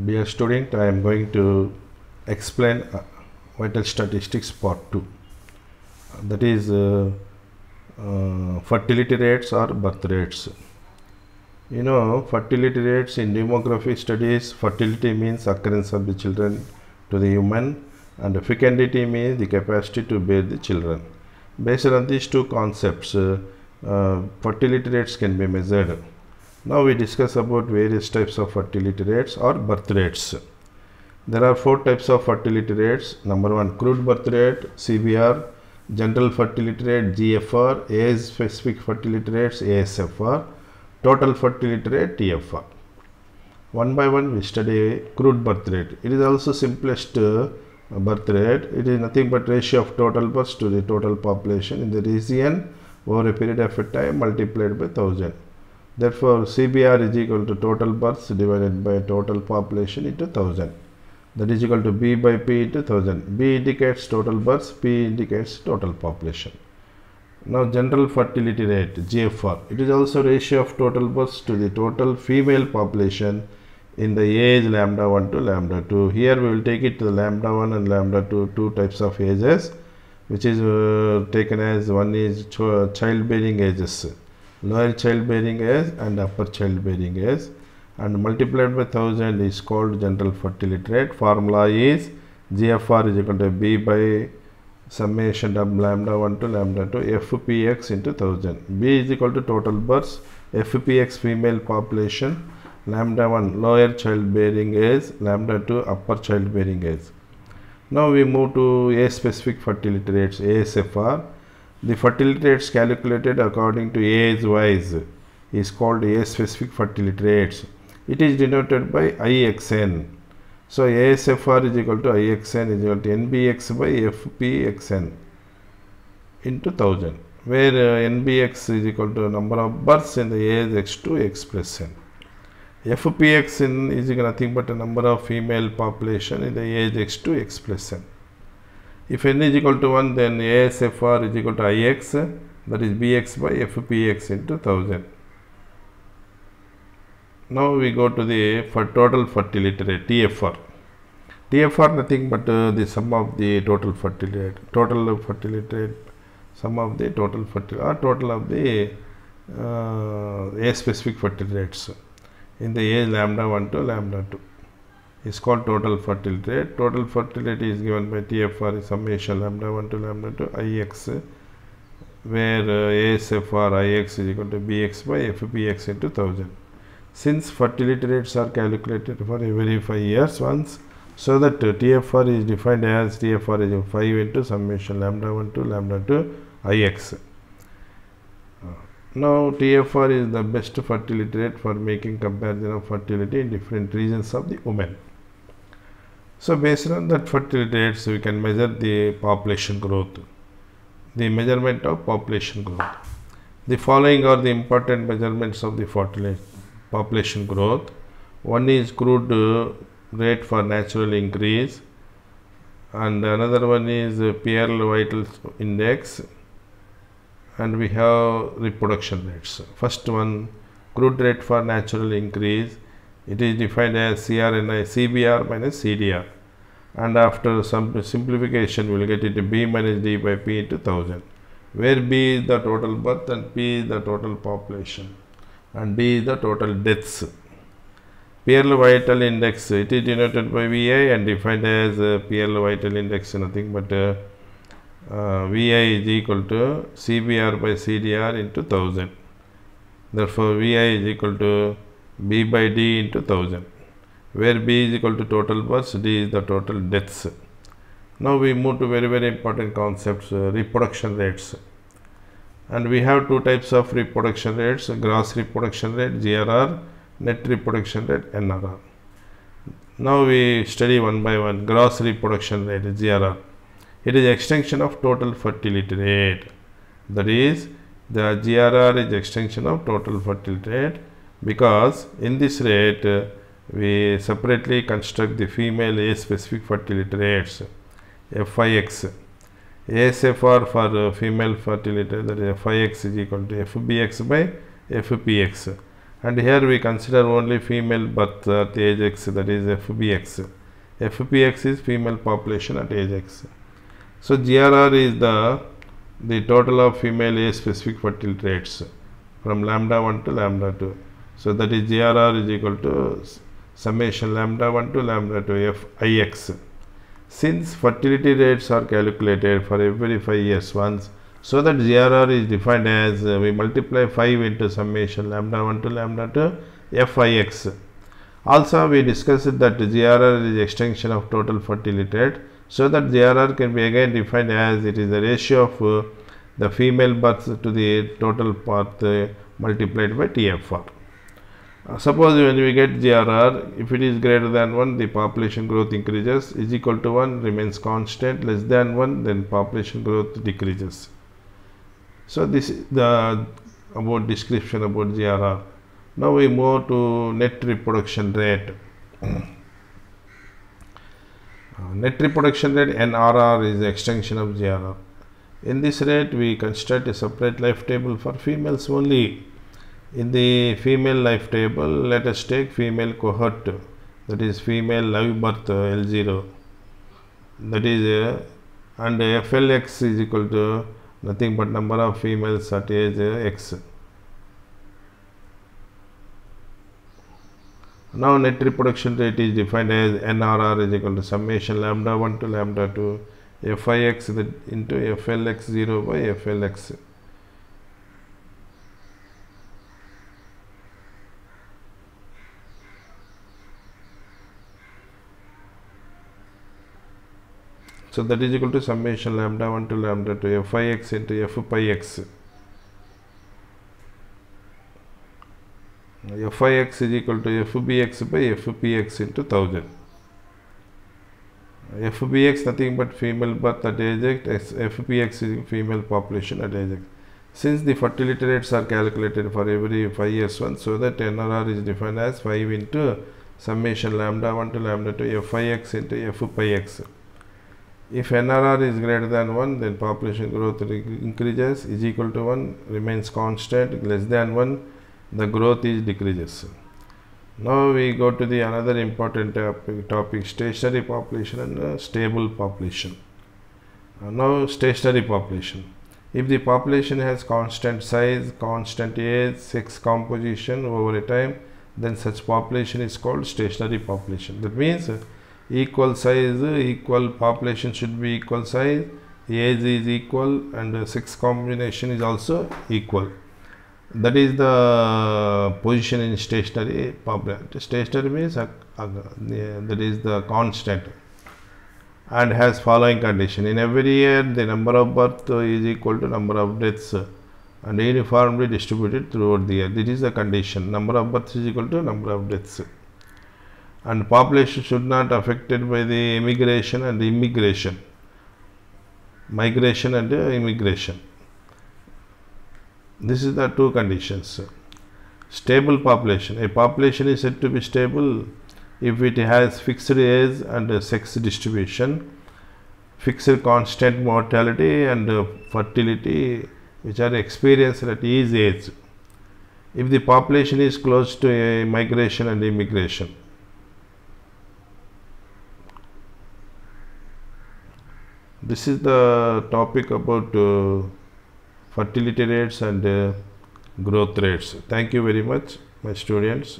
Dear student, I am going to explain vital statistics part 2. That is fertility rates or birth rates. You know, fertility rates in demography studies, fertility means occurrence of the children to the human, and fecundity means the capacity to bear the children. Based on these two concepts, fertility rates can be measured. Now we discuss about various types of fertility rates or birth rates. There are 4 types of fertility rates. Number 1, crude birth rate, CBR, general fertility rate, GFR, age specific fertility rates, ASFR, total fertility rate, TFR. One by one we study crude birth rate. It is also simplest birth rate. It is nothing but ratio of total births to the total population in the region over a period of a time multiplied by 1000. Therefore, CBR is equal to total births divided by total population into 1000. That is equal to B by P into 1000. B indicates total births, P indicates total population. Now, general fertility rate, GFR. It is also ratio of total births to the total female population in the age lambda 1 to lambda 2. Here we will take it to the lambda 1 and lambda 2, two types of ages, which is taken as one is childbearing ages. Lower childbearing age and upper childbearing age, and multiplied by 1000 is called general fertility rate. Formula is GFR is equal to B by summation of lambda 1 to lambda 2 FPX into 1000. B is equal to total births, FPX female population, lambda 1 lower childbearing age, lambda 2 upper childbearing age. Now we move to age specific fertility rates, ASFR. The fertility rates calculated according to age wise is called age specific fertility rates. It is denoted by IXN. So ASFR is equal to IXN is equal to NBX by FPXN into 1000, where NBX is equal to number of births in the age X2 X plus N. FPXN is nothing but a number of female population in the age X2 X plus N. If N is equal to 1, then ASFR is equal to IX, that is BX by FPX into 1000. Now we go to the total fertility rate, TFR. TFR nothing but the sum of the total fertility rate, sum of the total fertility or total of the age specific fertility rates in the age lambda 1 to lambda 2. Is called total fertility rate. Total fertility is given by TFR is summation lambda 1 to lambda 2 IX, where ASFR IX is equal to BX by FPX into 1000. Since fertility rates are calculated for every 5 years once, so that TFR is defined as TFR is 5 into summation lambda 1 to lambda 2 IX. Now TFR is the best fertility rate for making comparison of fertility in different regions of the woman. So based on that fertility rates, we can measure the population growth, the measurement of population growth. The following are the important measurements of the population growth. One is crude rate for natural increase, and another one is Pearl vital index, and we have reproduction rates. First one, crude rate for natural increase. It is defined as CBR minus CDR, and after some simplification we will get it B minus D by P into 1000, where B is the total birth and P is the total population and D is the total deaths. Pearl vital index, it is denoted by VI and defined as Pearl vital index nothing but VI is equal to CBR by CDR into 1000. Therefore VI is equal to B by D into 1000, where B is equal to total births, D is the total deaths. Now we move to very important concepts, reproduction rates. And we have 2 types of reproduction rates, gross reproduction rate GRR, net reproduction rate NRR. Now we study one by one. Gross reproduction rate GRR. It is extension of total fertility rate. That is, the GRR is extension of total fertility rate, because in this rate we separately construct the female age specific fertility rates FIX. ASFR for female fertility, that is FIX is equal to FBX by FPX, and here we consider only female birth at age x, that is FBX. FBX is female population at age x. So GRR is the total of female age specific fertility rates from lambda 1 to lambda 2. So that is GRR is equal to summation lambda 1 to lambda 2 FIX. Since fertility rates are calculated for every 5 years once, so that GRR is defined as we multiply 5 into summation lambda 1 to lambda 2 FIX. Also we discussed that GRR is extension of total fertility rate, so that GRR can be again defined as it is the ratio of the female births to the total birth multiplied by TFR. Suppose when we get GRR, if it is greater than 1, the population growth increases, is equal to 1 remains constant, less than 1 then population growth decreases. So this is the about description about GRR. Now we move to net reproduction rate. Net reproduction rate NRR is the extension of GRR. In this rate we construct a separate life table for females only. In the female life table, let us take female cohort, that is female live birth L0, that is and FLX is equal to nothing but number of females at age x. Now net reproduction rate is defined as NRR is equal to summation lambda 1 to lambda 2 FIX into FLX0 by FLX. So that is equal to summation lambda 1 to lambda 2 FIX into F pi x. FIX is equal to FBX by FPX into 1000. FBX nothing but female birth at age x, FPX is female population at age x. Since the fertility rates are calculated for every 5 years once, so that NRR is defined as 5 into summation lambda 1 to lambda 2 FIX into F pi x. If NRR is greater than 1, then population growth increases, is equal to 1 remains constant, less than 1 the growth is decreases. Now we go to the another important topic stationary population and stable population. Now stationary population. If the population has constant size, constant age, sex composition over a time, then such population is called stationary population. That means equal size, equal population should be equal size, age is equal, and sex combination is also equal. That is the position in stationary population. Stationary means that is the constant and has following condition. In every year the number of birth is equal to number of deaths and uniformly distributed throughout the year. This is the condition. Number of births is equal to number of deaths. And population should not affected by the immigration and immigration. Migration and immigration. This is the two conditions. Stable population. A population is said to be stable if it has fixed age and sex distribution, fixed constant mortality and fertility which are experienced at each age. If the population is close to a migration and immigration. This is the topic about fertility rates and growth rates. Thank you very much, my students.